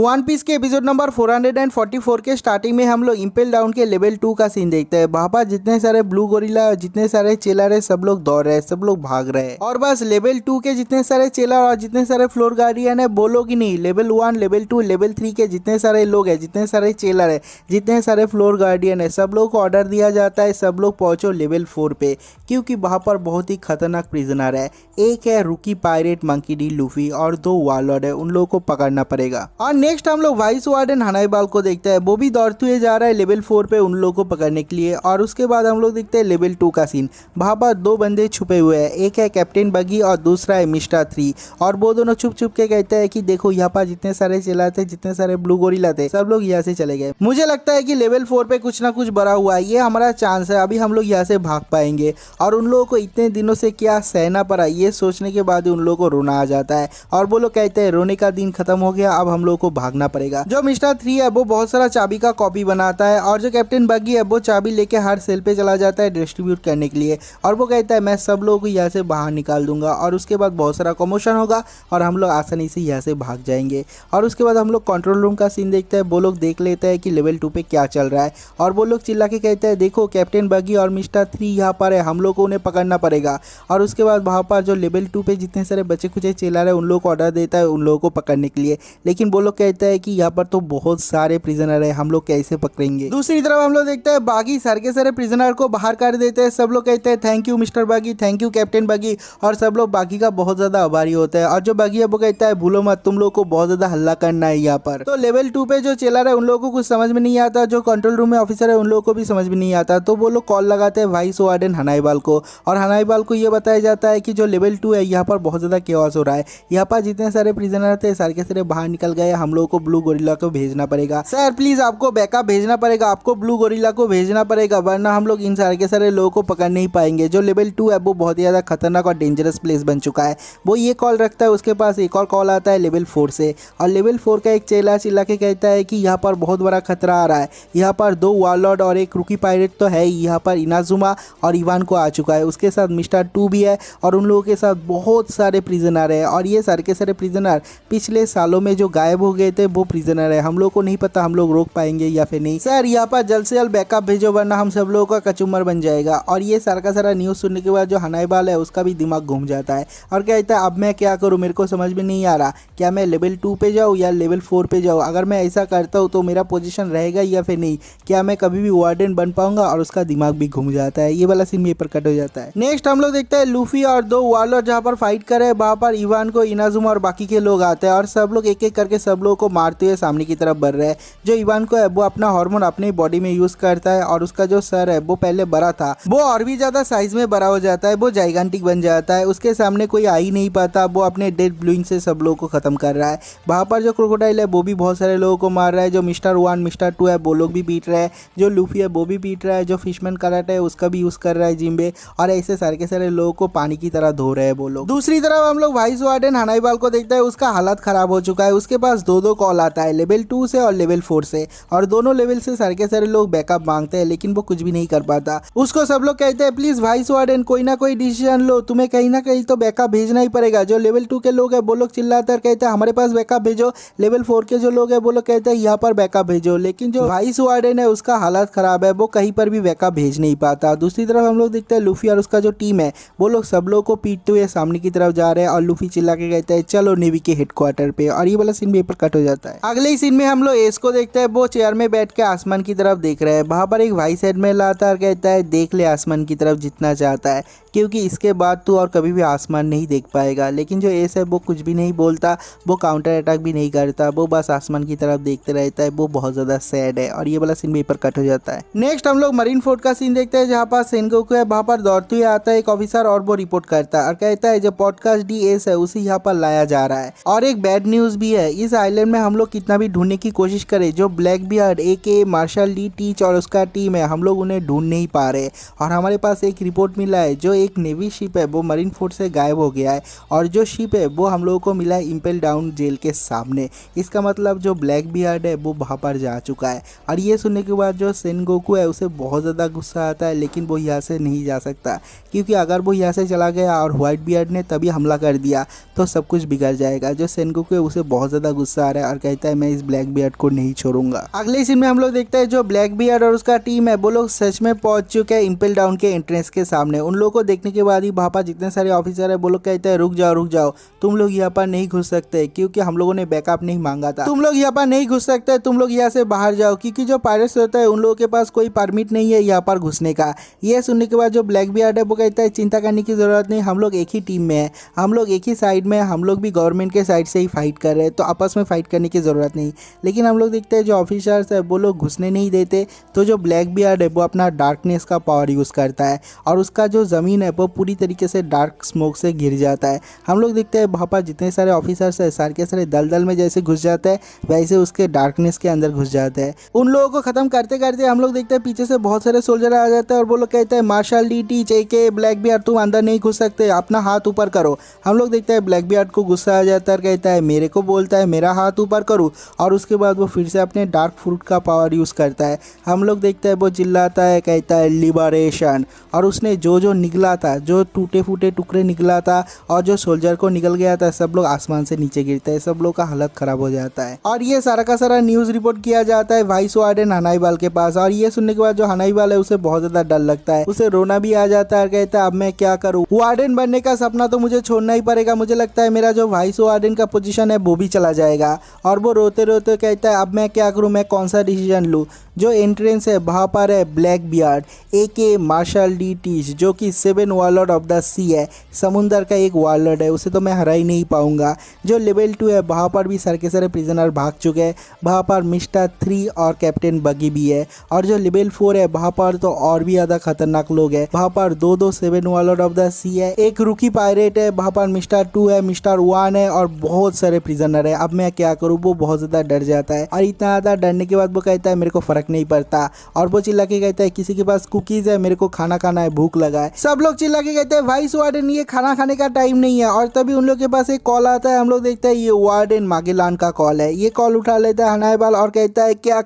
One piece के episode number 444 के starting में हम लोग इम्पेल डाउन के लेवल 2 का सीन देखते हैं। वहाँ पर जितने सारे ब्लू गोरिल्ला और जितने सारे चेलर है सब लोग दौड़ रहे हैं, सब लोग भाग रहे हैं। और बस लेवल 2 के जितने सारे चेलर और जितने सारे फ्लोर गार्डियन है वो लोग ही नहीं, लेवल 1 लेवल 2 लेवल 3 के जितने सारे लोग है, जितने सारे चेलर है, जितने सारे फ्लोर गार्डियन है, सब लोग को ऑर्डर दिया जाता है सब लोग पहुंचो लेवल 4 पे, क्योंकि वहाँ पर बहुत ही खतरनाक प्रिजनर है। एक है रूकी पायरेट मंकी डी लूफी और 2 वारलॉर्ड है, उन लोगों को पकड़ना पड़ेगा। और नेक्स्ट हम लोग वाइस वार्डन हनाईबाल को देखते हैं, वो भी दौड़ते हुए जा रहा है लेवल 4 पे उन लोगों को पकड़ने के लिए। और उसके बाद हम लोग देखते हैं लेवल 2 का सीन। वहाँ पर 2 बंदे छुपे हुए हैं, एक है कैप्टन बगी और दूसरा है मिस्टर 3। और वो दोनों छुप छुप के कहते हैं कि देखो यहाँ पर जितने सारे चेला थे, जितने सारे ब्लू गोरिल्ला थे, सब लोग यहाँ से चले गए। मुझे लगता है कि लेवल 4 पे कुछ ना कुछ बड़ा हुआ है, ये हमारा चांस है, अभी हम लोग यहाँ से भाग पाएंगे। और उन लोगों को इतने दिनों से क्या सहना पड़ा, ये सोचने के बाद उन लोगों को रोना आ जाता है। और वो लोग कहते हैं रोने का दिन खत्म हो गया, अब हम लोगों को भागना पड़ेगा। जो मिस्टर 3 है वो बहुत सारा चाबी का कॉपी बनाता है, और जो कैप्टन बगी है वो चाबी लेके हर सेल पे चला जाता है डिस्ट्रीब्यूट करने के लिए। और वो कहता है मैं सब लोगों को यहाँ से बाहर निकाल दूंगा, और उसके बाद बहुत सारा कमोशन होगा और हम लोग आसानी से यहाँ से भाग जाएंगे। और उसके बाद हम लोग कंट्रोल रूम का सीन देखते हैं, वो लोग देख लेते हैं कि लेवल 2 पे क्या चल रहा है। और वो लोग चिल्ला के कहते हैं देखो कैप्टन बगी और मिस्टर 3 यहाँ पर है, हम लोग को उन्हें पकड़ना पड़ेगा। और उसके बाद वहाँ पर जो लेवल 2 पे जितने सारे बच्चे कुछ चेला रहे उन लोगों को ऑर्डर देता है उन लोगों को पकड़ने के लिए। लेकिन वो लोग कहते हैं कि यहाँ पर तो बहुत सारे प्रिजनर है, हम लोग कैसे पकड़ेंगे। दूसरी तरफ हम लोग देखते हैं बागी सारे के सारे प्रिजनर को बाहर कर देते हैं। सब लोग कहते हैं थैंक यू मिस्टर बागी, थैंक यू कैप्टन बागी, और सब लोग बागी का बहुत ज्यादा आभारी होते हैं। और जो बागी है वो कहता है भूलो मत, तुम लोग को बहुत ज्यादा हल्ला करना है यहाँ पर। तो लेवल 2 पे जो चेला है उन लोगों को कुछ समझ में नहीं आता, जो कंट्रोल रूम में ऑफिसर है उन लोगों को भी समझ में नहीं आता। तो वो लोग कॉल लगाते हैं वाइस वार्डन हनाईबाल को, और हनाईबाल को ये बताया जाता है कि जो लेवल 2 है यहाँ पर बहुत ज्यादा केओस हो रहा है, यहाँ पर जितने सारे प्रिजनर थे सारे के सारे बाहर निकल गए, हम लोगों को ब्लू गोरिल्ला को भेजना पड़ेगा। सर प्लीज आपको बैकअप भेजना पड़ेगा, आपको ब्लू गोरिल्ला को भेजना पड़ेगा, वरना हम लोग इन सारे के सारे लोगों को पकड़ नहीं पाएंगे। जो लेवल 2 है वो बहुत ही ज्यादा खतरनाक और डेंजरस प्लेस बन चुका है। वो ये कॉल रखता है, उसके पास एक और कॉल आता है लेवल 4 से, और लेवल 4 का एक चेला चिल्ला के कहता है कि यहाँ पर बहुत बड़ा खतरा आ रहा है, यहाँ पर 2 वारलॉर्ड और एक रूकी पायरेट तो है ही, यहाँ पर इनाजुमा और इवान को आ चुका है, उसके साथ मिस्टर 2 भी है, और उन लोगों के साथ बहुत सारे प्रिजनर है। और ये सारे के सारे प्रिजनर पिछले सालों में जो गायब हो गए थे वो प्रिजनर है, हम लोग को नहीं पता हम लोग रोक पाएंगे या फिर नहीं। सर यहाँ पर जल्द से जल्द बैकअप भेजो, वरना हम सब लोगों का कचुमर बन जाएगा। और ये सारा का सारा न्यूज़ सुनने के बाद जो हनाईबाल है उसका भी दिमाग घूम जाता है और कहता है अब मैं क्या करूँ, मेरे को समझ में नहीं आ रहा, क्या मैं लेवल 2 पे जाऊँ या लेवल 4 पे जाऊँ, अगर मैं ऐसा करता हूँ तो मेरा पोजीशन रहेगा या फिर नहीं, क्या मैं कभी भी वार्डन बन पाऊंगा। और उसका दिमाग भी घूम जाता है। ये वाला सीन यहीं पर कट हो जाता है। नेक्स्ट हम लोग देखते हैं लूफी और 2 वारलॉर्ड जहाँ पर फाइट कर रहे हैं, वहाँ पर इवान को, इनाजुमा और बाकी के लोग आते हैं, और सब लोग एक एक करके सब लोगों को मारते हुए सामने की तरफ बढ़ रहे हैं। जो इवान को है वो अपना हार्मोन अपनी बॉडी में यूज करता है, और उसका जो सर है वो पहले बड़ा था, वो और भी ज्यादा साइज में बड़ा हो जाता है, वो जाइगेंटिक बन जाता है, उसके सामने कोई आ ही नहीं पाता, वो अपने डेड ब्लूइंग से सब लोगों को खत्म कर रहा है। वहाँ पर जो क्रोकोडाइल है वो भी बहुत सारे लोगों को मार रहा है, जो मिस्टर 1 मिस्टर 2 है वो लोग भी पीट रहे हैं, जो लूफी है वो भी पीट रहा है, जो फिशमैन कराटे है उसका भी यूज कर रहा है जिम्बे, और ऐसे सारे के सारे लोगों को पानी की तरह धो रहे हैं वो लोग। दूसरी तरफ हम लोग वाइस वार्डन हनाईबाल को देखते हैं, उसका हालत खराब हो चुका है, उसके पास 2 कॉल आता है लेवल 2 से और लेवल 4 से, और दोनों लेवल से सारे के सारे लोग बैकअप मांगते हैं, लेकिन वो कुछ भी नहीं कर पाता। उसको सब लोग कहते हैं प्लीज वाइस वार्डन कोई ना कोई डिसीजन लो, तुम्हें कहीं ना कहीं तो बैकअप भेजना ही पड़ेगा। जो लेवल 2 के लोग है वो लोग चिल्लाते हैं, कहते हैं हमारे पास बैकअप भेजो। लेवल 4 के जो लोग है वो लोग कहते हैं यहाँ पर बैकअप भेजो, लेकिन जो वाइस वार्डन है उसका हालत खराब है, वो कहीं पर भी बैकअप भेज नहीं पाता। दूसरी तरफ हम लोग देखते हैं लूफी और उसका जो टीम है वो लोग सब लोग को पीटते हुए सामने की तरफ जा रहे हैं, और लूफी चिल्ला के कहते हैं चलो नेवी के हेडक्वार्टर पे, और ये वाला सीन भी पर कट हो जाता है। अगले ही सीन में हम लोग एस को देखते हैं, वो चेयर में बैठ के आसमान की तरफ देख रहे हैं। वहां पर एक वाइस एडमिरल आता है और कहता है देख ले आसमान की तरफ जितना चाहता है, क्योंकि इसके बाद तू और कभी भी आसमान नहीं देख पाएगा। लेकिन जो एस है वो कुछ भी नहीं बोलता, वो काउंटर अटैक भी नहीं करता, वो बस आसमान की तरफ देखते रहता है, वो बहुत ज्यादा सैड है। और ये वाला सीन भी पर कट हो जाता है। नेक्स्ट हम लोग मरीन फोर्ट का सीन देखते हैं, जहाँ पर सेनगोकू है, वहाँ पर दौड़ते हुए आता है एक ऑफिसर, और वो रिपोर्ट करता है और कहता है जो पॉडकास्ट डी एस है उसे यहाँ पर लाया जा रहा है। और एक बैड न्यूज भी है, इस आइलैंड में हम लोग कितना भी ढूंढने की कोशिश करें, जो Blackbeard AK Marshall D Teach और उसका टीम है, हम लोग उन्हें ढूंढ नहीं पा रहे। और हमारे पास एक रिपोर्ट मिला है, जो एक नेवी शिप है वो मरीन फोर्स से गायब हो गया है और जो शिप है वो हम लोगों को मिला है इम्पेल डाउन जेल के सामने। इसका मतलब जो ब्लैक बियर्ड है वो वहाँ पर जा चुका है। और ये सुनने के बाद जो सेनगोकू है उसे बहुत ज़्यादा गुस्सा आता है, लेकिन वो यहाँ से नहीं जा सकता क्योंकि अगर वो यहाँ से चला गया और व्हाइट बियर्ड ने तभी हमला कर दिया तो सब कुछ बिगड़ जाएगा। जो सेनगोकू है उसे बहुत ज़्यादा गुस्सा आ रहा है और कहता है मैं इस ब्लैक बियर्ड को नहीं छोड़ूंगा। अगले सीन में हम लोग देखते हैं जो ब्लैक बियर्ड और उसका टीम है वो लोग सच में पहुंच चुके हैं इम्पेल डाउन के एंट्रेंस के सामने। उन लोगों को देखने के बाद ही वहाँ पर जितने सारे ऑफिसर है वो लोग कहते हैं रुक जाओ, तुम लोग यहाँ पर नहीं घुस सकते क्योंकि हम लोगों ने बैकअप नहीं मांगा था। तुम लोग यहाँ पर नहीं घुस सकते, तुम लोग यहाँ से बाहर जाओ क्योंकि जो पायरेट्स होता है उन लोगों के पास कोई परमिट नहीं है यहाँ पर घुसने का। यह सुनने के बाद जो ब्लैक बियर्ड है वो कहता है चिंता करने की जरूरत नहीं, हम लोग एक ही टीम में है, हम लोग एक ही साइड में, हम लोग भी गवर्नमेंट के साइड से ही फाइट कर रहे हैं तो आपस में फाइट करने की ज़रूरत नहीं। लेकिन हम लोग देखते हैं जो ऑफिसर्स है वो लोग घुसने नहीं देते तो जो ब्लैक बियर्ड है वो अपना डार्कनेस का पावर यूज़ करता है और उसका जो ज़मीन है वो पूरी तरीके से डार्क स्मोक से घिर जाता है। हम लोग देखते हैं वहाँ पर जितने सारे ऑफिसर्स है सारे के सारे दलदल में जैसे घुस जाते हैं वैसे उसके डार्कनेस के अंदर घुस जाते हैं। उन लोगों को ख़त्म करते करते हम लोग देखते हैं पीछे से बहुत सारे सोल्जर आ जाते हैं और वो लोग कहते हैं Marshall D Teach AK Blackbeard तुम अंदर नहीं घुस सकते, अपना हाथ ऊपर करो। हम लोग देखते हैं ब्लैक बियर्ड को गुस्सा आ जाता है और कहता है मेरे को बोलता है मेरा हाथ ऊपर करूँ, और उसके बाद वो फिर से अपने डार्क फ्रूट का पावर यूज़ करता है। हम लोग देखते हैं वो चिल्लाता है, कहता है लिबरेशन, और उसने जो निकला था, जो टूटे फूटे टुकड़े निकला था और जो सोल्जर को निकल गया था सब लोग आसमान से नीचे गिरते हैं, सब लोग का हालत खराब हो जाता है। और ये सारा का सारा न्यूज़ रिपोर्ट किया जाता है वाइस वार्डन हनाईबाल के पास। और ये सुनने के बाद जो हनाईबाल है उसे बहुत ज़्यादा डर लगता है, उसे रोना भी आ जाता है और कहता है अब मैं क्या करूँ, वार्डन बनने का सपना तो मुझे छोड़ना ही पड़ेगा, मुझे लगता है मेरा जो वाइस वार्डन का पोजीशन है वो भी चला जाएगा। और वो रोते रोते कहता है अब मैं क्या करूँ, मैं कौन सा डिसीजन लूँ। जो एंट्रेंस है वहाँ पर है Blackbeard AK Marshall D Teach जो कि 7 वारलॉर्ड ऑफ द सी है, समुंदर का एक वारलॉर्ड है, उसे तो मैं हरा ही नहीं पाऊंगा। जो लेवल 2 है वहाँ पर भी सारे के सारे प्रिजनर भाग चुके हैं, वहाँ पर मिस्टर 3 और कैप्टन बगी भी है। और जो लेवल 4 है वहाँ पर तो और भी ज़्यादा खतरनाक लोग हैं, वहाँ पर दो 7 वारलॉर्ड ऑफ द सी है, एक रुकी पायरेट है, वहाँ पर मिस्टर 2 है, मिस्टर 1 है और बहुत सारे प्रिजनर है। अब मैं क्या करूँ, वो बहुत ज़्यादा डर जाता है और इतना ज़्यादा डरने के बाद वो कहता है मेरे को फर्क नहीं पड़ता। और वो चिल्ला के कहता है किसी के पास कुकीज है, मेरे को खाना खाना है, भूख लगा है। सब लोग चिल्ला के कहते हैं वाइस वार्डन ये खाना खाने का टाइम नहीं है। और तभी उन लोग के पास एक कॉल आता है, हम लोग देखते हैं ये वार्डन मागेलान का कॉल है। ये कॉल उठा लेता है हनाईबाल और कहता है क्या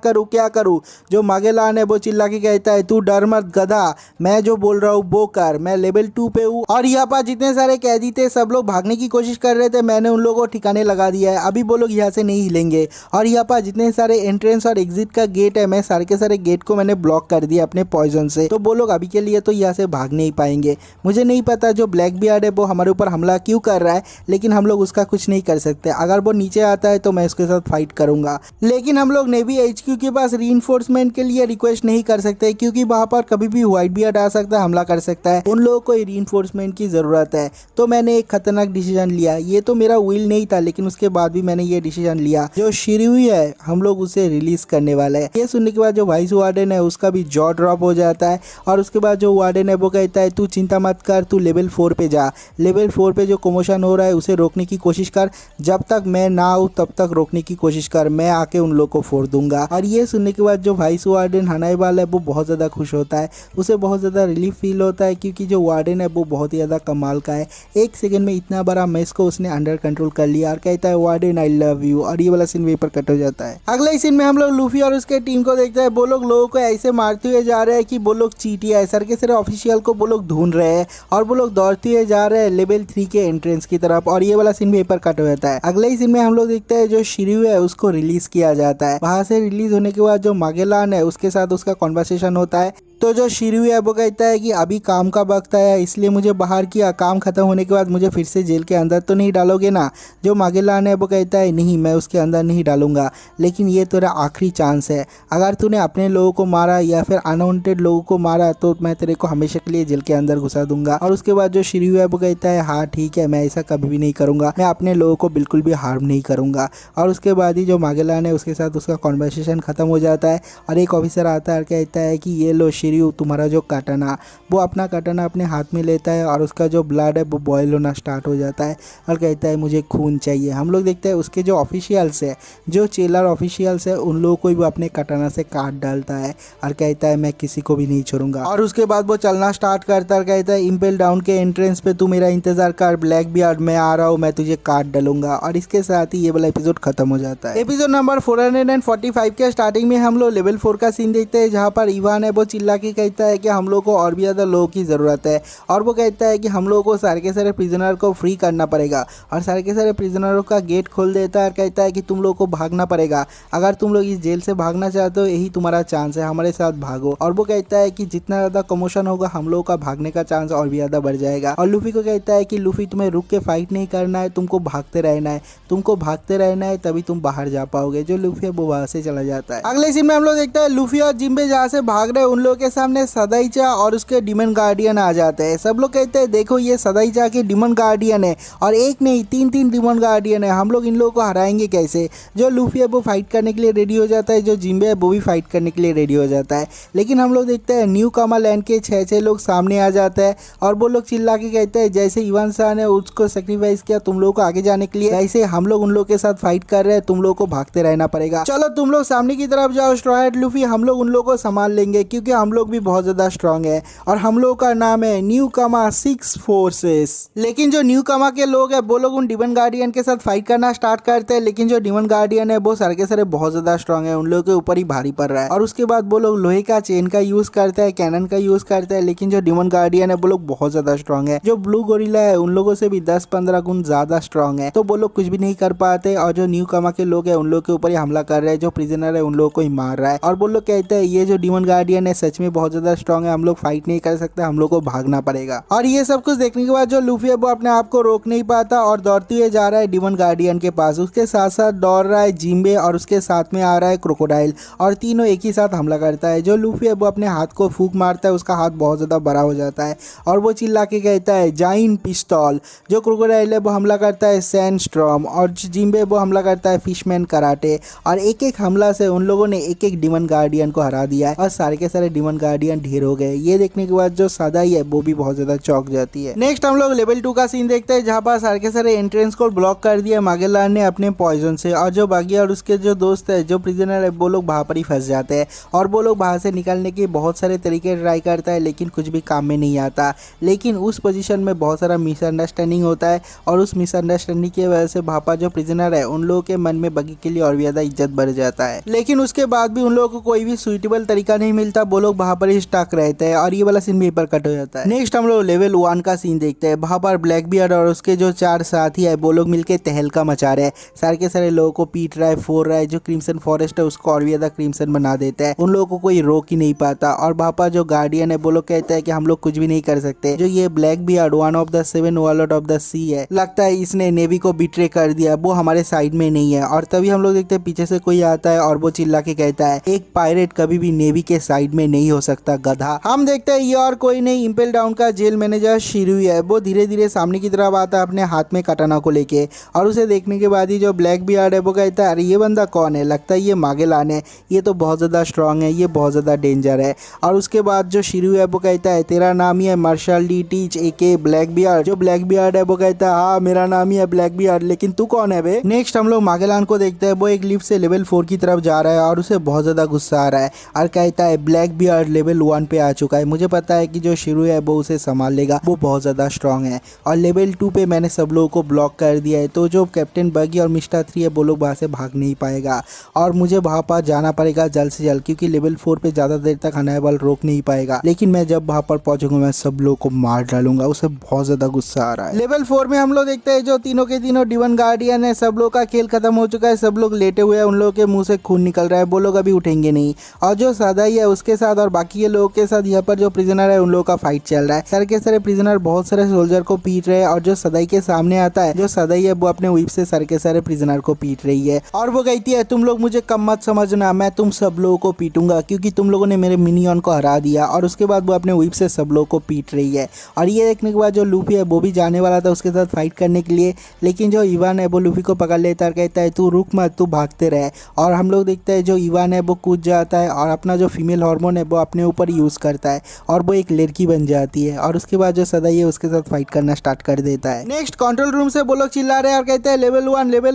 करूँ। जो मागेलान है वो चिल्ला के कहता है तू डर मत गधा, मैं जो बोल रहा हूँ वो कर, मैं लेवल 2 पे हूँ। और यहाँ पर जितने सारे कैदी थे सब लोग भागने की कोशिश कर रहे थे, मैंने उन लोगों को ठिकाने लगा दिया है, अभी वो लोग यहाँ से नहीं हिलेंगे। और यहाँ पर जितने सारे एंट्रेंस और एग्जिट का गेट है मैं सारे के सारे गेट को मैंने ब्लॉक कर दिया अपने पॉइजन से, तो वो लोग अभी के लिए तो यहाँ से भाग नहीं पाएंगे। मुझे नहीं पता जो ब्लैक बियर्ड है वो हमारे ऊपर हमला क्यों कर रहा है, लेकिन हम लोग उसका कुछ नहीं कर सकते। अगर वो नीचे आता है तो मैं उसके साथ फाइट करूंगा, लेकिन हम लोग नेवी HQ के पास रीइंफोर्समेंट के लिए रिक्वेस्ट नहीं कर सकते क्योंकि वहाँ पर कभी भी व्हाइट बियर्ड आ सकता है, हमला कर सकता है, उन लोगों को रीइंफोर्समेंट की ज़रूरत है। तो मैंने एक खतरनाक डिसीजन लिया, ये तो मेरा विल नहीं था लेकिन उसके बाद भी मैंने ये डिसीजन लिया, जो शिरुई है हम लोग उसे रिलीज करने वाले हैं। ये सुनने के बाद जो वाइस वार्डन है उसका भी जॉ ड्रॉप हो जाता है और उसके बाद जो वार्डन है वो कहता है तू चिंता मत कर, तू लेवल 4 पे जा, लेवल 4 पे जो कमोशन हो रहा है उसे रोकने की कोशिश कर, जब तक मैं ना आऊँ तब तक रोकने की कोशिश कर, मैं आके उन लोग को फोड़ दूंगा। और ये सुनने के बाद जो वाइस वार्डन हनाईबाल है वो बहुत ज़्यादा खुश होता है, उसे बहुत ज़्यादा रिलीफ फील होता है क्योंकि जो वार्डन है वो बहुत ही ज़्यादा कमाल का है। एक सेकंड में इतना बड़ा मेस को उसने अंडर कंट्रोल कर लिया और कहता है वार्डन आई लव यू, और ये वाला सीन वहीं पर कट हो जाता है। अगले सीन में हम लोग लूफी और उसके टीम को देखते हैं, वो लोग लोगों को ऐसे मारते हुए जा रहे हैं कि वो लोग चीटिया है, सर के सारे ऑफिशियल को वो लोग ढूंढ रहे हैं और वो लोग दौड़ते हुए जा रहे हैं लेवल 3 के एंट्रेंस की तरफ, और ये वाला सीन भी पर कट हो जाता है। अगले ही सीन में हम लोग देखते हैं जो शिरयू है उसको रिलीज किया जाता है। वहां से रिलीज होने के बाद जो मागेलान है उसके साथ उसका कॉन्वर्सेशन होता है। तो जो शिरयू है वो कहता है कि अभी काम का वक्त है इसलिए मुझे बाहर किया, काम खत्म होने के बाद मुझे फिर से जेल के अंदर तो नहीं डालोगे ना। जो मागेलान है वो कहता है नहीं, मैं उसके अंदर नहीं डालूंगा, लेकिन ये तेरा आखिरी चांस है, अगर तूने अपने लोगों को मारा या फिर अनवांटेड लोगों को मारा तो मैं तेरे को हमेशा के लिए जेल के अंदर घुसा दूंगा। और उसके बाद जो शिरयू है वो कहता है हाँ ठीक है, मैं ऐसा कभी भी नहीं करूँगा, मैं अपने लोगों को बिल्कुल भी हार्म नहीं करूँगा। और उसके बाद ही जो मागेलान है उसके साथ उसका कॉन्वर्सेशन खत्म हो जाता है और एक ऑफिसर आता है और कहता है कि ये लो शिर्यू तुम्हारा जो काटाना, वो अपना काटाना अपने हाथ में लेता है और उसका जो ब्लड है वो बॉयल होना स्टार्ट हो जाता है और कहता है मुझे खून चाहिए। हम लोग देखते हैं उसके जो ऑफिशियल्स है, जो चेलर ऑफिशियल्स है, उन लोगों को भी वो अपने काटाना से काट डालता है और कहता है मैं किसी को भी नहीं छोड़ूंगा। और उसके बाद वो चलना स्टार्ट करता है, कहता है इम्पेल डाउन के एंट्रेंस पे तू मेरा इंतजार कर, ब्लैक बियर्ड मैं आ रहा हूँ, मैं तुझे काट डालूंगा। और इसके साथ ही ये वाला एपिसोड खत्म हो जाता है। एपिसोड नंबर 445 के स्टार्टिंग में हम लोग लेवल 4 का सीन देखते हैं, जहाँ पर इवान है वो चिल्ला के कहता है कि हम लोग को और भी ज़्यादा लोगों की ज़रूरत है। और वो कहता है कि हम लोगों को सारे के सारे प्रिजनर को फ्री करना पड़ेगा और सारे के सारे प्रिजनरों का गेट खोल देता है और कहता है कि तुम लोग को भागना पड़ेगा। अगर तुम लोग इस जेल से भागना चाहते हो, यही तुम्हारा चांस है, हमारे साथ भागो। और वो कहता है कि जितना ज़्यादा कमोशन होगा हम लोगों का भागने का चांस और भी ज़्यादा बढ़ जाएगा। और लूफी को कहता है कि लूफी तुम्हें रुक के फाइट नहीं करना है, तुमको भागते रहना है, तुमको भागते रहना है, तभी तुम बाहर जा पाओगे। जो लूफी है वो वहाँ से चला जाता है। अगले सीन में हम लोग देखते हैं लूफी और जिम्बे जहाँ से भाग रहे हैं, उन लोगों के सामने सदाईचा और उसके डिमन गार्डियन आ जाते हैं। सब लोग कहते हैं देखो ये सदाईचा के डिमन गार्डियन है और एक नहीं तीन डिमन गार्डियन है, हम लोग इन लोगों को हराएंगे कैसे। जो लूफी है वो फाइट करने के लिए रेडी हो जाता है, जो जिम्बे है वो भी फाइट करने के लिए रेडी हो जाता है। लेकिन हम लोग देखते हैं न्यू कामा लैंड के 6 लोग सामने आ जाते हैं और वो लोग चिल्ला के कहते हैं जैसे इवान शाह ने उसको सेक्रीफाइस किया तुम लोगों को आगे जाने के लिए, ऐसे हम लोग उन लोग के साथ फाइट कर रहे हैं, तुम लोग को भागते रहना पड़ेगा। चलो तुम लोग सामने की तरफ जाओ स्ट्रॉ हैट लूफी, हम लोग उन लोगों को संभाल लेंगे क्योंकि हम लोग भी बहुत ज्यादा स्ट्रांग है और हम लोग का नाम है न्यू कामा 6 फोर्सेस। लेकिन जो न्यू कामा के लोग है वो लोग उन डिमन गार्डियन के साथ फाइट करना स्टार्ट करते हैं, लेकिन जो डिमन गार्डियन है वो सारे के सारे बहुत ज्यादा स्ट्रांग है, उन लोगों के ऊपर ही भारी पड़ रहा है। और उसके बाद वो लोग लोहे का चेन का यूज करते हैं, कैनन का यूज करते हैं, लेकिन जो डिमन गार्डियन है वो लोग बहुत ज्यादा स्ट्रांग है। जो ब्लू गोरिल्ला है उन लोगों से भी 10-15 गुण ज्यादा स्ट्रांग है, तो वो लोग कुछ भी नहीं कर पाते। और जो न्यू कामा के लोग है उन लोग के ऊपर ही हमला कर रहे हैं, जो प्रिजनर है उन लोगों को ही मार रहा है। और वो लोग कहते हैं ये जो डिमन गार्डियन है सच में बहुत ज्यादा स्ट्रांग है, हम लोग फाइट नहीं कर सकते, हम लोग को भागना पड़ेगा। और ये सब कुछ देखने के बाद जो लूफी है वो अपने आप को रोक नहीं पाता और दौड़ते हुए जा रहा है डिमन गार्डियन के पास। उसके साथ साथ दौड़ रहा है जिम्बे और उसके साथ में आ रहा है क्रोकोडाइल और तीनों एक ही साथ हमला करता है। जो लूफी है वो अपने हाथ को फूंक मारता है, उसका हाथ बहुत ज्यादा बड़ा हो जाता है और वो चिल्ला के कहता है जाइन पिस्तौल। जो क्रोकोडाइल है वो हमला करता है सैंडस्टॉर्म और जिम्बे वो हमला करता है फिशमैन कराटे। और एक एक हमला से उन लोगों ने एक एक डिमन गार्डियन को हरा दिया है और सारे के सारे डिमन गार्डियन ढेर हो गए। ये देखने के बाद जो सदाई है वो भी बहुत ज्यादा चौंक जाती है। नेक्स्ट हम लोग लेवल 2 का सीन देखते हैं, जहाँ पर सारे के सारे एंट्रेंस को ब्लॉक कर दिया मागेलान ने अपने पॉइजन से। और जो बागी और उसके जो दोस्त है जो प्रिजनर है वो लोग वहाँ पर ही फंस जाते हैं और वो लोग बाहर से निकलने के बहुत सारे तरीके ट्राई करता है, लेकिन कुछ भी काम में नहीं आता। लेकिन उस पोजीशन में बहुत सारा मिसअंडरस्टैंडिंग होता है और उस मिसअंडरस्टैंडिंग की वजह से भापा जो प्रिजनर है उन लोगों के मन में बगी के लिए और भी ज्यादा इज्जत बढ़ जाता है। लेकिन उसके बाद भी उन लोगों को कोई भी सुइटेबल तरीका नहीं मिलता, वो लोग वहाँ पर ही स्टक रहते हैं और ये वाला सीन भी पर कट हो जाता है। नेक्स्ट हम लोग लेवल 1 का सीन देखते हैं, वहाँ पर ब्लैक बियर्ड और उसके जो 4 साथी है वो लोग मिलकर तहलका मचा रहे हैं, सारे के सारे लोगों को पीट रहा है, फोड़ रहा है। जो क्रिम्सन फॉरेस्ट है उसको और भी ज्यादा क्रिम्सन बना देता है, उन लोगों को कोई रोक ही नहीं पाता। और वहाँ पर जो गार्डियन है वो लोग कहते हैं कि हम लोग कुछ भी नहीं कर सकते। जो ये Blackbeard one of the 7 warlords of the sea है, लगता है इसने नेवी को बिट्रे कर दिया, वो हमारे साइड में नहीं है। और तभी हम लोग देखते हैं पीछे से कोई आता है और वो चिल्ला के कहता है एक पायरेट कभी भी नेवी के साइड में नहीं हो सकता गधा। हम देखते हैं ये और कोई नहीं इम्पेल डाउन का जेल मैनेजर शिरू है। वो धीरे धीरे सामने की तरफ आता है अपने हाथ में कटाना को लेके और उसे देखने के बाद ही जो ब्लैक बियर्ड है वो कहता है अरे ये बंदा कौन है, लगता है ये मागेलान है, ये तो बहुत ज़्यादा स्ट्रांग है, ये बहुत ज़्यादा डेंजर है। और उसके बाद जो शिरू है वो कहता है तेरा नाम ही है मार्शल डी टीच एके ब्लैक बियर्ड। जो ब्लैक बियर्ड है वो कहता है हाँ मेरा नाम ही है ब्लैक बियर्ड, लेकिन तू कौन है बे। नेक्स्ट हम लोग मागेलान को देखते हैं, वो एक लिफ्ट से लेवल 4 की तरफ जा रहा है और उसे बहुत ज़्यादा गुस्सा आ रहा है और कहता है ब्लैक बियर्ड लेवल 1 पे आ चुका है, मुझे पता है कि जो शिरू है वो उसे संभाल लेगा, वो बहुत ज़्यादा स्ट्रांग है। और लेवल 2 पे मैंने सब लोगों को ब्लॉक कर दिया है, तो जो कैप्टन बगी और मिस्टर 3 है वो लोग वहाँ से भाग नहीं पाएगा और मुझे वहाँ पर जाना पड़ेगा जल्द से जल्द, क्योंकि लेवल 4 पे ज़्यादा देर तक हनाइबल रोक नहीं पाएगा। लेकिन मैं जब वहाँ पर पहुँचूंगा मैं सब लोगों को मार डालूंगा। उसे बहुत ज़्यादा गुस्सा आ रहा है। लेवल 4 में हम लोग देखते हैं जो तीनों के तीनों डिमन गार्डियन है, सब लोग का खेल खत्म हो चुका है, सब लोग लेटे हुए हैं, उन लोगों के मुंह से खून निकल रहा है, वो लोग अभी उठेंगे नहीं। और जो सदाई है उसके साथ और बाकी के लोगों के साथ यहाँ पर जो प्रिजनर है उन लोगों का फाइट चल रहा है। सारे के सारे प्रिजनर बहुत सारे सोल्जर को पीट रहे हैं और जो सदाई के सामने आता है, जो सदाई है वो अपने व्हीप से सारे के सारे प्रिजनर को पीट रही है और वो कहती है तुम लोग मुझे कम मत समझना, मैं तुम सब लोगों को पीटूंगा क्योंकि तुम लोगों ने मेरे मिनियन को हरा दिया। और उसके बाद वो अपने व्हीप से सब लोगों को पीट रही है। और ये देखने के बाद जो लूफी है वो भी जाने वाला था उसके साथ फाइट करने के लिए, लेकिन जो इवान है वो लूफी को पकड़ लेता है और कहता है तू रुक मत, तू भागते रहे। और हम लोग देखते हैं जो इवान है वो कूद जाता है और अपना जो फीमेल हार्मोन है वो अपने ऊपर यूज़ करता है और वो एक लड़की बन जाती है और उसके बाद जो सदाई है उसके साथ फाइट करना स्टार्ट कर देता है। नेक्स्ट कंट्रोल रूम से वो लोग चिल्ला रहे हैं और कहते हैं लेवल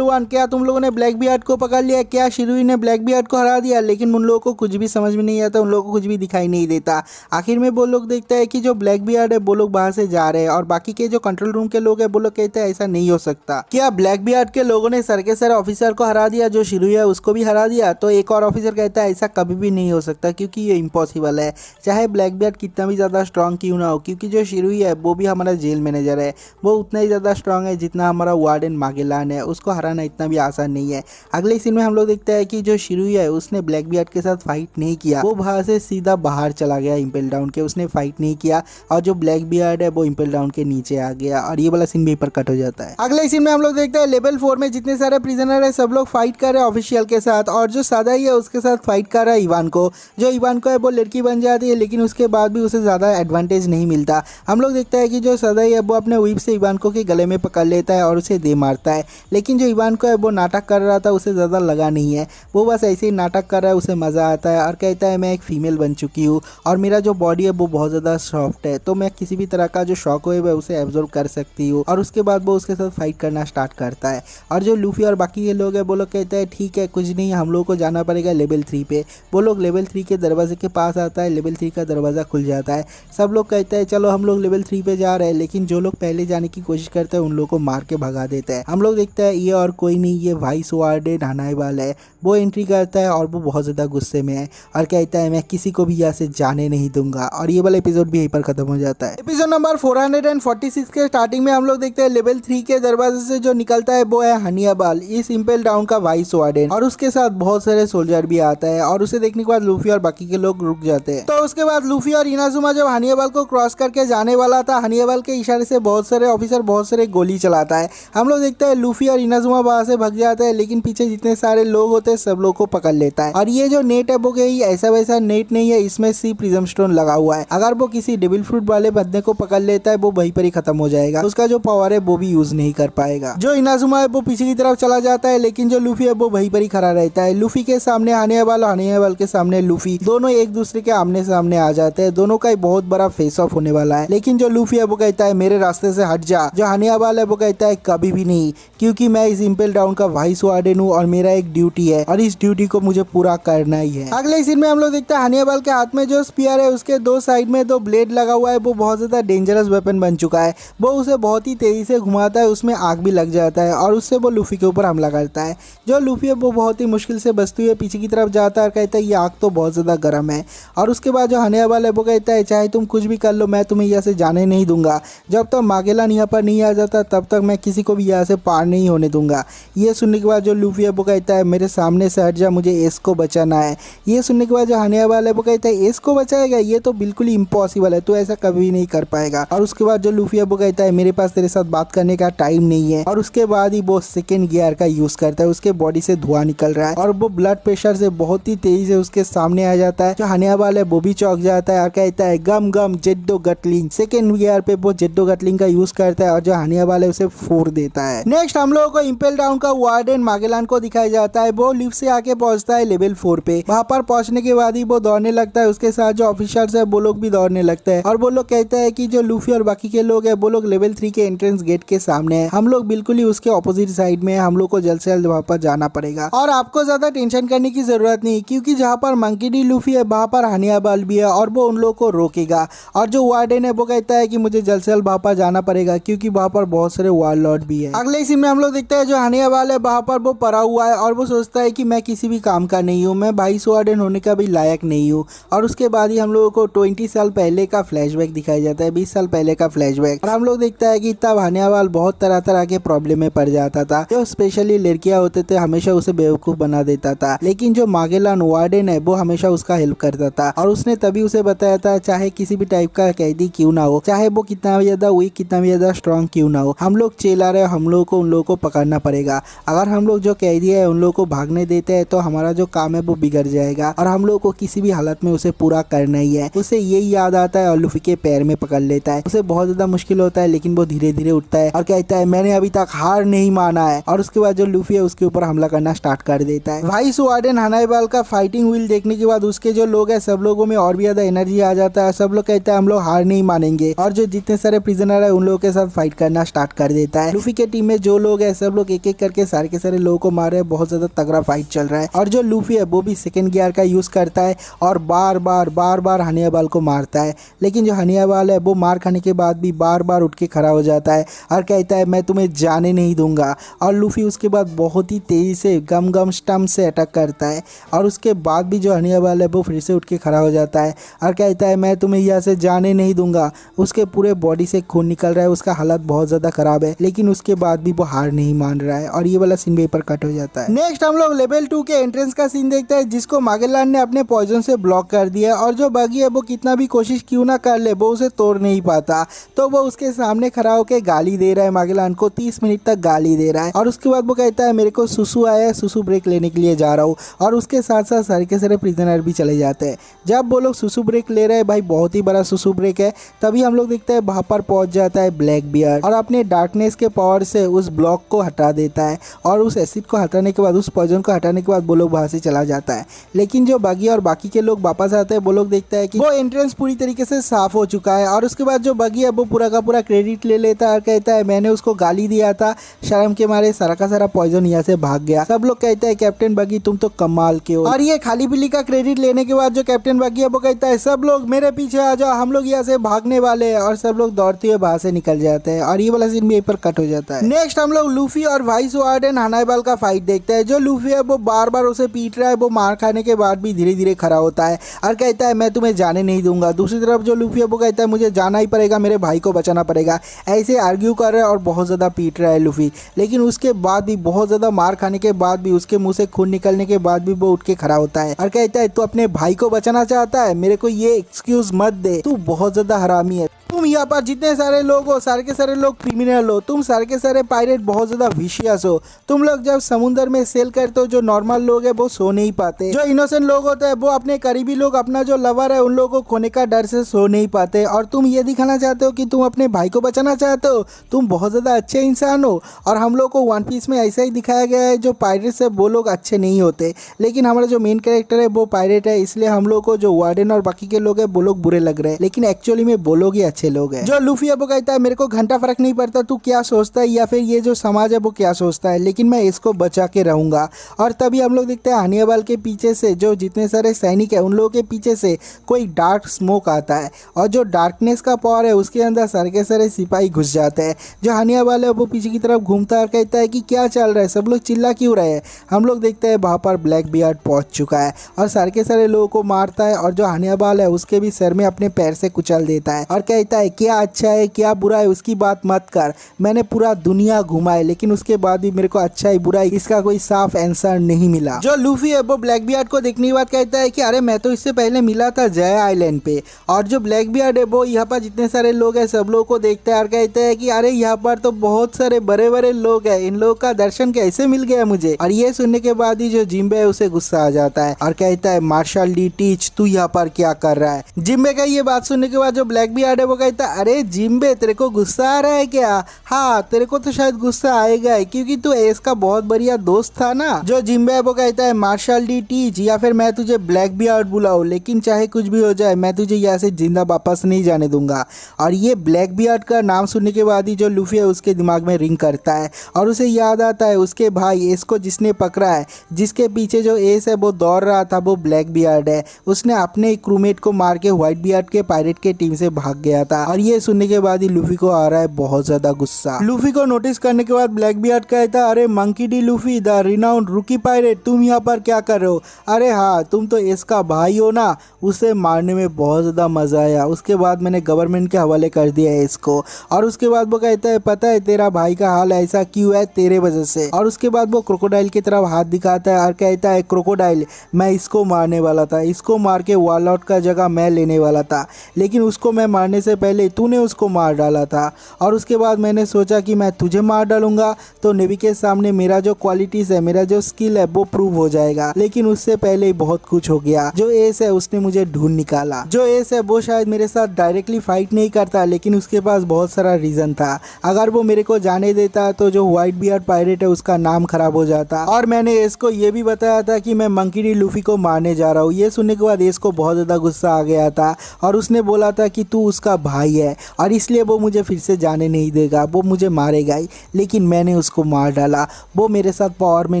1 क्या तुम लोगों ने ब्लैक बियर्ड को पकड़ लिया? क्या शिरुई ने ब्लैक बियर्ड को हरा दिया? लेकिन उन लोगों को कुछ भी समझ में नहीं आता, उन लोगों को कुछ भी दिखाई नहीं देता। आखिर में वो लोग देखते हैं कि जो ब्लैक बियर्ड है वो लोग बाहर से जा रहे हैं और बाकी के जो कंट्रोल रूम के लोग हैं वो लोग कहते हैं ऐसा नहीं हो सकता। क्या ब्लैक बियर्ड के लोगों ने सर के सर ऑफिसर को हरा दिया, जो शिरुई है उसको भी हरा दिया? तो एक और ऑफिसर कहता है ऐसा कभी भी नहीं हो सकता क्योंकि ये इम्पॉसिबल है, चाहे ब्लैक बियर्ड कितना भी ज़्यादा स्ट्रांग क्यों ना हो, क्योंकि जो शिरुई है वो भी हमारा जेल मैनेजर है, वो उतना ही ज़्यादा स्ट्रांग है जितना हमारा वार्डन मागेलान है, उसको हराना इतना भी आसान नहीं है। अगले सीन में हम लोग देखते हैं कि जो शिरुई है उसने ब्लैक बियर्ड के साथ फाइट नहीं किया, वो वहाँ से सीधा बाहर चला गया इम्पेल डाउन के, उसने फाइट नहीं किया और जो ब्लैक बियर्ड है वो इम्पेल डाउन के नीचे आ गया और ये वाला सीन भी पर कट हो जाता है। अगले सीन में हम लोग देखते हैं लेवल 4 में जितने सारे प्रिजनर है सब लोग फाइट कर रहे हैं ऑफिशियल के साथ और जो सदाई है उसके साथ फाइट कर रहा है इवान को। जो इवान को है वो लड़की बन जाती है लेकिन उसके बाद भी उसे ज़्यादा एडवांटेज नहीं मिलता। हम लोग देखते हैं कि जो सदाई है वो अपने व्हीप से इवान को के गले में पकड़ लेता है और उसे दे मारता है, लेकिन जो इवान को है वो नाटक कर रहा था, उसे ज़्यादा लगा नहीं है, वो बस ऐसे ही नाटक कर रहा है, उसे मज़ा आता है और कहता है मैं एक फ़ीमेल बन चुकी हूँ और मेरा जो बॉडी है वो बहुत ज़्यादा सॉफ्ट है, तो मैं किसी भी तरह का जो शॉक वेव है उसे एब्जॉर्ब कर सकती हूँ। और उसके बाद वो उसके साथ फाइट करना स्टार्ट करता है और जो लूफी और बाकी के लोग हैं वो लोग कहते हैं ठीक है कुछ नहीं, हम लोग को जाना पड़ेगा लेवल 3 पे। वो लोग लेवल 3 के दरवाजे के पास आता है, लेवल 3 का दरवाज़ा खुल जाता है, सब लोग कहते हैं चलो हम लोग लेवल 3 पे जा रहे हैं, लेकिन जो लोग पहले जाने की कोशिश करते हैं उन लोग को मार के भगा देते हैं। हम लोग देखते हैं ये और कोई नहीं, ये वाइस वार्डन हनाईवाल है, वो एंट्री करता है और वो बहुत ज़्यादा गुस्से में है और कहता है मैं किसी को भी यहाँ से जाने नहीं दूंगा और ये वाला एपिसोड भी यहीं पर खत्म हो जाता है। एपिसोड नंबर 446 के स्टार्टिंग में हम लोग देखते हैं लेवल 3 के दरवाजे से जो निकलता है वो है हनीबाल, इस इम्पेल डाउन का वाइस वार्डन, और उसके साथ बहुत सारे सोल्जर भी आता है और उसे देखने के बाद लूफी और बाकी के लोग रुक जाते हैं। तो उसके बाद लूफी और इनाजुमा जब हनीबाल को क्रॉस करके जाने वाला था, हनीबाल के इशारे से बहुत सारे ऑफिसर बहुत सारे गोली चलाता है। हम लोग देखते हैं लूफी और इनाजुमा वहां से भाग जाते हैं, लेकिन पीछे जितने सारे लोग होते हैं सब लोग को पकड़ लेता है। और ये जो नेट है वो कहीं ऐसा वैसा नेट नहीं है, इसमें सी प्रिज्म स्टोन लगा हुआ है, अगर वो किसी डेविल फ्रूट वाले बंदे को पकड़ लेता है वो वहीं पर ही खत्म हो जाएगा, उसका जो पावर है वो भी यूज नहीं कर पाएगा। जो इनाजुमा है वो पीछे की तरफ चला जाता है, लेकिन जो लूफी है वो वहीं पर ही खड़ा रहता है। लूफी के सामने हनीबाल और हनीबाल के सामने लूफी, दोनों एक दूसरे के आमने सामने आ जाते हैं, दोनों का एक बहुत बड़ा फेस ऑफ होने वाला है। लेकिन जो लूफी है वो कहता है मेरे रास्ते से हट जा, जो हनीबाल है वो कहता है कभी भी नहीं, क्योंकि मैं इस इम्पेल डाउन का वाइस वार्डन हूँ और मेरा एक ड्यूटी है और इस ड्यूटी को मुझे पूरा करना ही है। अगले सीन में हम लोग देखते हैं हनीबाल के हाथ में जो स्पीयर है उसके दो साइड में दो ब्लेड लगा हुआ है, वो बहुत ज्यादा डेंजरस वेपन बन चुका है, वो उसे बहुत ही तेजी से घुमाता है, उसमें आग भी लग जाता है और उससे वो लूफी के ऊपर हमला करता है। जो लूफी है वो बहुत ही मुश्किल से बचते हुए पीछे की तरफ जाता है और कहता है ये आग तो बहुत ज्यादा गर्म है। और उसके बाद जो हनीबाल है वो कहता है चाहे तुम कुछ भी कर लो मैं तुम्हें यहाँ से जाने नहीं दूंगा, जब तक मागेलान यहाँ पर नहीं आ जाता तब तक मैं किसी को भी यहाँ से पार नहीं होने दूंगा। ये सुनने के बाद जो लूफी है वो कहता है मेरे सामने से हट जा, मुझे एस को बचाना है। ये सुनने के बाद जो हनीबाल है वो कहता है एस को बचाएगा, ये तो बिल्कुल इम्पॉसिबल है, तो ऐसा कभी नहीं कर पाएगा। और उसके बाद जो लूफी है वो कहता है मेरे पास तेरे साथ बात करने का टाइम नहीं है, और उसके बाद ही वो सेकेंड गियर का यूज करता है, उसके बॉडी से धुआं निकल रहा है और वो ब्लड प्रेशर से बहुत ही तेजी से उसके सामने आ जाता है। जो हनीबाल है वो भी चौंक जाता है और कहता है गम गम जेड्डो गटलिंग। सेकेंड गियर पे वो जेड्डो गटलिंग का यूज करता है और जो हनीबाल है उसे फोड़ देता है। नेक्स्ट हम लोगों को इम्पेल डाउन का वार्डन मागेलान को दिखाया जाता है, वो लिफ्ट से आके पहुंचता है लेवल 4 पे। वहां पर पहुंचने के बाद ही वो दौड़ने लगता है, उसके साथ जो ऑफिसर्स है वो लोग भी दौड़ने लगते हैं और वो लोग कहते हैं कि जो लूफी और बाकी के लोग हैं वो लोग लेवल 3 के एंट्रेंस गेट के सामने है, हम लोग बिल्कुल ही उसके ऑपोजिट साइड में, हम लोग को जल्द से जल्द वहां पर जाना पड़ेगा और आपको ज्यादा टेंशन करने की जरूरत नहीं, क्योंकि जहाँ पर मंकी डी लूफी है वहां पर हनीबाल भी है और वो उन लोग को रोकेगा। और जो वार्डन है वो कहता है कि मुझे जल्द से जल्द वहां पर जाना पड़ेगा क्योंकि वहां पर बहुत सारे वारलॉर्ड भी है। अगले सीन में हम लोग देखते हैं जो हनीबाल है वहां पर वो पड़ा हुआ है और वो सोचता है कि मैं किसी भी काम का नहीं हूँ, मैं वाइस वार्डन होने का भी लायक नहीं हूँ। और उसके बाद ही हम लोगों को 20 साल पहले का फ्लैशबैक दिखाया जाता है, 20 साल पहले का फ्लैशबैक, और हम लोग देखता है कि तब हनीबाल बहुत तरह तरह के प्रॉब्लम में पड़ जाता था, जो स्पेशली लड़कियां होते थे हमेशा उसे बेवकूफ बना देता था, लेकिन जो मागेलान वार्डन है वो हमेशा उसका हेल्प करता था और उसने तभी उसे बताया था चाहे किसी भी टाइप का कैदी क्यों ना हो, चाहे वो कितना भी ज्यादा वीक कितना भी ज्यादा स्ट्रॉन्ग क्यों ना हो, हम लोग चेला रहे, हम लोग को उन लोगों को पकड़ना पड़ेगा। अगर हम लोग जो कैदी है उन लोगों को भागने देते हैं तो हमारा जो काम है वो बिगड़ जाएगा और हम लोग को किसी भी हालत में उसे पूरा करना ही है। उसे यही याद आता है और लूफी के पैर में पकड़ लेता है, उसे बहुत ज्यादा मुश्किल होता है लेकिन वो धीरे धीरे उठता है और कहता है मैंने अभी तक हार नहीं माना है, और उसके बाद जो लूफी है उसके ऊपर हमला करना स्टार्ट कर देता है। वाइस वार्डन हनीबाल का फाइटिंग व्हील देखने के बाद उसके जो लोग लोग हैं सब लोगों में और भी ज्यादा एनर्जी आ जाता है। सब लोग कहते हैं हम लोग हार नहीं मानेंगे और जो जितने सारे प्रिजनर है उन लोगों के साथ फाइट करना स्टार्ट कर देता है। लूफी के टीम में जो लोग हैं सब लोग एक एक करके सारे के सारे लोगों को मार रहे हैं। बहुत ज्यादा तगड़ा फाइट चल रहा है और जो लूफी है वो भी सेकंड गियर का यूज करता है और बार बार हनियाबाल को मारता है। लेकिन जो हनियाबाल है वो मार खाने के बाद भी बार बार उठ के खड़ा हो जाता है और कहता है मैं तुम्हें जाने नहीं दूंगा। और लूफी उसके बाद बहुत ही तेजी से गम स्टम्प से अटैक करता है और उसके बाद भी जो हनियाबाल है वो फिर से उठ के खड़ा हो जाता है और कहता है मैं तुम्हें यहाँ से जाने नहीं दूंगा। उसके पूरे बॉडी से खून निकल रहा है, उसका हालत बहुत ज्यादा खराब है, लेकिन उसके बाद भी वो हार नहीं मान रहा है और ये वाला सीन वहीं पर कट हो जाता है। नेक्स्ट हम लोग लेवल 2 के एंट्रेंस का सीन देखते हैं जिसको मागेलान ने अपने पॉइजन से ब्लॉक कर दिया और जो बगी है वो कितना भी कोशिश क्यों ना कर ले वो उसे तोड़ नहीं पाता। तो वो उसके सामने खड़ा होकर गाली दे रहा है, मागेलान को 30 मिनट तक गाली दे रहा है और उसके बाद वो कहता है मेरे को सुसु आया है, सुसु ब्रेक लेने के लिए जा रहा हूँ। और उसके साथ साथ सारे के सारे प्रिजनर भी चले जाते हैं। जब वो लोग सुसु ब्रेक ले रहे हैं, भाई बहुत ही बड़ा सुसु ब्रेक है, तभी हम लोग देखते हैं वहां पर पहुंच जाता है ब्लैक बियर्ड और अपने डार्कनेस के पावर से उस ब्लॉक को हटा देता है और उस एसिड को हटाने के बाद, उस पॉइजन को हटाने के बाद वो लोग वहां से चला जाता है। लेकिन जो बगी और बाकी के लोग वापस आते हैं वो लोग देखते हैं कि वो एंट्रेंस पूरी तरीके से साफ हो चुका है और उसके बाद जो बगी है वो पूरा का पूरा क्रेडिट ले लेता है और कहता है मैंने उसको गाली दिया था, शर्म के मारे सारा का सारा पॉइजन यहाँ से भाग गया। सब लोग कहते हैं कैप्टन बगी तुम तो कमाल के हो। और ये खाली बिल्ली का क्रेडिट लेने के बाद जो कैप्टन बगी है वो कहता है सब लोग मेरे पीछे आ जाओ, हम लोग यहाँ से भागने वाले हैं और सब लोग दौड़ते हुए बाहर से निकल जाते हैं और ये वाला सीन भी यहीं पर कट हो जाता है। नेक्स्ट हम लोग लूफी और वाइस वार्डन हनाइबाल का फाइट देखते हैं। जो लूफी है वो बार बार उसे पीट रहा है, वो मार खाने के बाद भी धीरे धीरे खड़ा होता है और कहता है मैं तुम्हें जाने नहीं दूंगा। दूसरी तरफ जो लूफी है वो कहता है मुझे जाना ही पड़ेगा, मेरे भाई को बचाना पड़ेगा। ऐसे आर्ग्यू कर रहा है और बहुत ज्यादा पीट रहा है लूफी। लेकिन उसके बाद भी, बहुत ज्यादा मार खाने के बाद भी, उसके मुंह से खून निकलने के बाद भी वो उठ के खड़ा होता है और कहता है तू अपने भाई को बचाना चाहता है, मेरे को ये एक्सक्यूज मत दे, तू बहुत ज्यादा हरामी है। तुम यहाँ पर जितने सारे लोग हो सारे के सारे लोग क्रिमिनल हो, तुम सारे के सारे पायरेट बहुत ज्यादा विशियस हो। तुम लोग जब समुद्र में सेल करते हो जो नॉर्मल लोग है वो सो नहीं पाते, जो इनोसेंट लोग होते हैं वो अपने करीबी लोग, अपना जो लवर है उन लोगों को खोने का डर से सो नहीं पाते। और तुम ये दिखाना चाहते हो कि तुम अपने भाई को बचाना चाहते हो, तुम बहुत ज्यादा अच्छे इंसान हो। और हम लोग को वन पीस में ऐसा ही दिखाया गया है जो पायरेट्स है वो लोग अच्छे नहीं होते, लेकिन हमारा जो मेन कैरेक्टर है वो पायरेट है, इसलिए हम लोग को जो वार्डन और बाकी के लोग है वो लोग बुरे लग रहे हैं, लेकिन एक्चुअली में वो लोग ही अच्छे लोग हैं। जो लूफी है वो कहता है मेरे को घंटा फर्क नहीं पड़ता तू क्या सोचता है या फिर ये जो समाज है वो क्या सोचता है, लेकिन मैं इसको बचा के रहूंगा। और तभी हम लोग देखते हैं हनियाबाल के पीछे से जो जितने सारे सैनिक है उन लोगों के पीछे से कोई डार्क स्मोक आता है और जो डार्कनेस का पावर है उसके अंदर सारे के सारे सिपाही घुस जाते हैं। जो हनियाबाल है वो पीछे की तरफ घूमता है, कहता है कि क्या चल रहा है, सब लोग चिल्ला क्यों रहे हैं। हम लोग देखते हैं वहां पर ब्लैक बियर्ड पहुंच चुका है और सारे के सारे लोगों को मारता है और जो हनियाबाल है उसके भी सर में अपने पैर से कुचल देता है और कहता है क्या अच्छा है क्या बुरा है उसकी बात मत कर, मैंने पूरा दुनिया घुमाए लेकिन उसके बाद भी मेरे को अच्छा ही बुरा इसका कोई साफ आंसर नहीं मिला। जो लूफी है वो ब्लैक बियर्ड को देखने के बाद कहता है कि अरे मैं तो इससे पहले मिला था जय आइलैंड पे। और जो ब्लैक बियर्ड है वो यहाँ पर जितने सारे लोग हैं सब लोगों को देखते हैं और कहते हैं कि अरे यहाँ पर तो बहुत सारे बड़े बड़े लोग हैं, इन लोगों का दर्शन कैसे मिल गया मुझे। और ये सुनने के बाद ही जो जिम्बे है उसे गुस्सा आ जाता है और कहता है मार्शल डी टीच तू यहाँ पर क्या कर रहा है। जिम्बे का ये बात सुनने के बाद जो ब्लैक बियर्ड है वो कहता है अरे जिम्बे तेरे को गुस्सा आ रहा है क्या? हाँ तेरे को तो शायद गुस्सा आएगा ही क्योंकि तू एस का बहुत बढ़िया दोस्त था ना। जो जिम्बे वो कहता है मार्शल डी टीच या फिर मैं तुझे ब्लैक बियर्ड बुलाऊं, लेकिन चाहे कुछ भी हो जाए मैं तुझे यहाँ से जिंदा वापस नहीं जाने दूंगा। और ये ब्लैक बियर्ड का नाम सुनने के बाद ही जो लूफी है उसके दिमाग में रिंग करता है और उसे याद आता है उसके भाई एस को जिसने पकड़ा है, जिसके पीछे जो एस है वो दौड़ रहा था वो ब्लैक बियर्ड है। उसने अपने क्रूमेट को मार के व्हाइट बियर्ड के पायरेट के टीम से भाग गया था। और ये सुनने के बाद ही लूफी को आ रहा है बहुत ज्यादा गुस्सा। लूफी को नोटिस करने के बाद ब्लैक बियर्ड कहता है अरे monkey D Luffy the renowned रूकी पायरेट तुम यहाँ पर क्या कर रहे हो? अरे हाँ तुम तो इसका भाई हो ना। उसे मारने में बहुत ज्यादा मजा आया, उसके बाद मैंने गवर्नमेंट के हवाले कर दिया है इसको। और उसके बाद वो कहता है पता है तेरा भाई का हाल ऐसा क्यों है? तेरे वजह से। और उसके बाद वो क्रोकोडाइल की तरफ हाथ दिखाता है और कहता है क्रोकोडाइल मैं इसको मारने वाला था, इसको मार के वॉल आउट का जगह मैं लेने वाला था, लेकिन उसको मैं मारने से पहले तूने उसको मार डाला था और उसके बाद मैंने सोचा कि मैं तुझे मार डालूंगा तो नेवी के सामने मेरा जो क्वालिटीज है, मेरा जो स्किल है वो प्रूव हो जाएगा। लेकिन उससे पहले ही बहुत कुछ हो गया। जो एस है उसने मुझे ढूंढ निकाला। जो एस है वो शायद मेरे साथ डायरेक्टली फाइट नहीं करता, लेकिन उसके पास बहुत सारा रीजन था। अगर वो मेरे को जाने देता तो जो व्हाइट बियर्ड पायरेट है उसका नाम खराब हो जाता। और मैंने एस को ये भी बताया था कि मैं मंकी डी लूफी को मारने जा रहा हूँ। ये सुनने के बाद एस को बहुत ज्यादा गुस्सा आ गया था और उसने बोला था कि तू उसका भाई है और इसलिए वो मुझे फिर से जाने नहीं देगा, वो मुझे मारेगा ही। लेकिन मैंने उसको मार डाला। वो मेरे साथ पावर में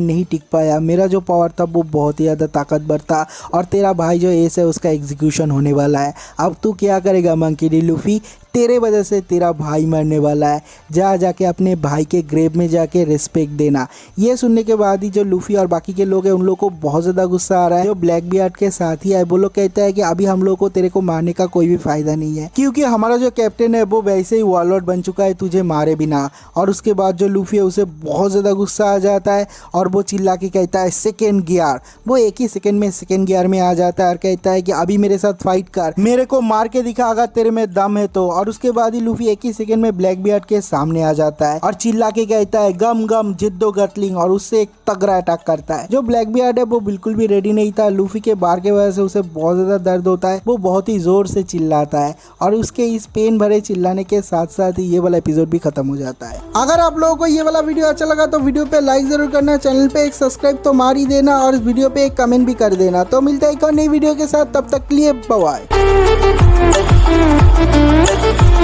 नहीं टिक पाया। मेरा जो पावर था वो बहुत ही ज़्यादा ताकतवर था और तेरा भाई जो एस है उसका एग्जीक्यूशन होने वाला है। अब तू क्या करेगा मंकी डी लूफी? तेरे वजह से तेरा भाई मरने वाला है। जाके अपने भाई के ग्रेव में जाके रिस्पेक्ट देना। ये सुनने के बाद ही जो लूफी और बाकी के लोग हैं उन लोगों को बहुत ज़्यादा गुस्सा आ रहा है। जो ब्लैक बियर्ड के साथ ही है वो लोग कहता है कि अभी हम लोग को तेरे को मारने का कोई भी फायदा नहीं है, क्योंकि हमारा जो कैप्टन है वो वैसे ही वॉरलॉर्ड बन चुका है तुझे मारे बिना। और उसके बाद जो लूफी है उसे बहुत ज़्यादा गुस्सा आ जाता है और वो चिल्ला के कहता है सेकेंड गियर। वो एक ही सेकेंड में सेकेंड गियर में आ जाता है और कहता है कि अभी मेरे साथ फाइट कर, मेरे को मार के दिखा अगर तेरे में दम है तो। और उसके बाद ही लूफी एक ही सेकंड में ब्लैक बियर्ड के सामने आ जाता है और चिल्ला के कहता है गम गम जिद्दो गटलिंग और उससे एक तगड़ा अटैक करता है। जो ब्लैक बियर्ड है वो बिल्कुल भी रेडी नहीं था। लूफी के बार के वजह से उसे बहुत ज्यादा दर्द होता है। वो बहुत ही जोर से चिल्लाता है और उसके इस पेन भरे चिल्लाने के साथ साथ ही ये वाला एपिसोड भी खत्म हो जाता है। अगर आप लोगों को ये वाला वीडियो अच्छा लगा तो वीडियो पे लाइक जरूर करना, चैनल पे एक सब्सक्राइब तो मार ही देना और इस वीडियो पे एक कमेंट भी कर देना। तो मिलते हैं एक और नई वीडियो के साथ, तब तक के लिए बाय।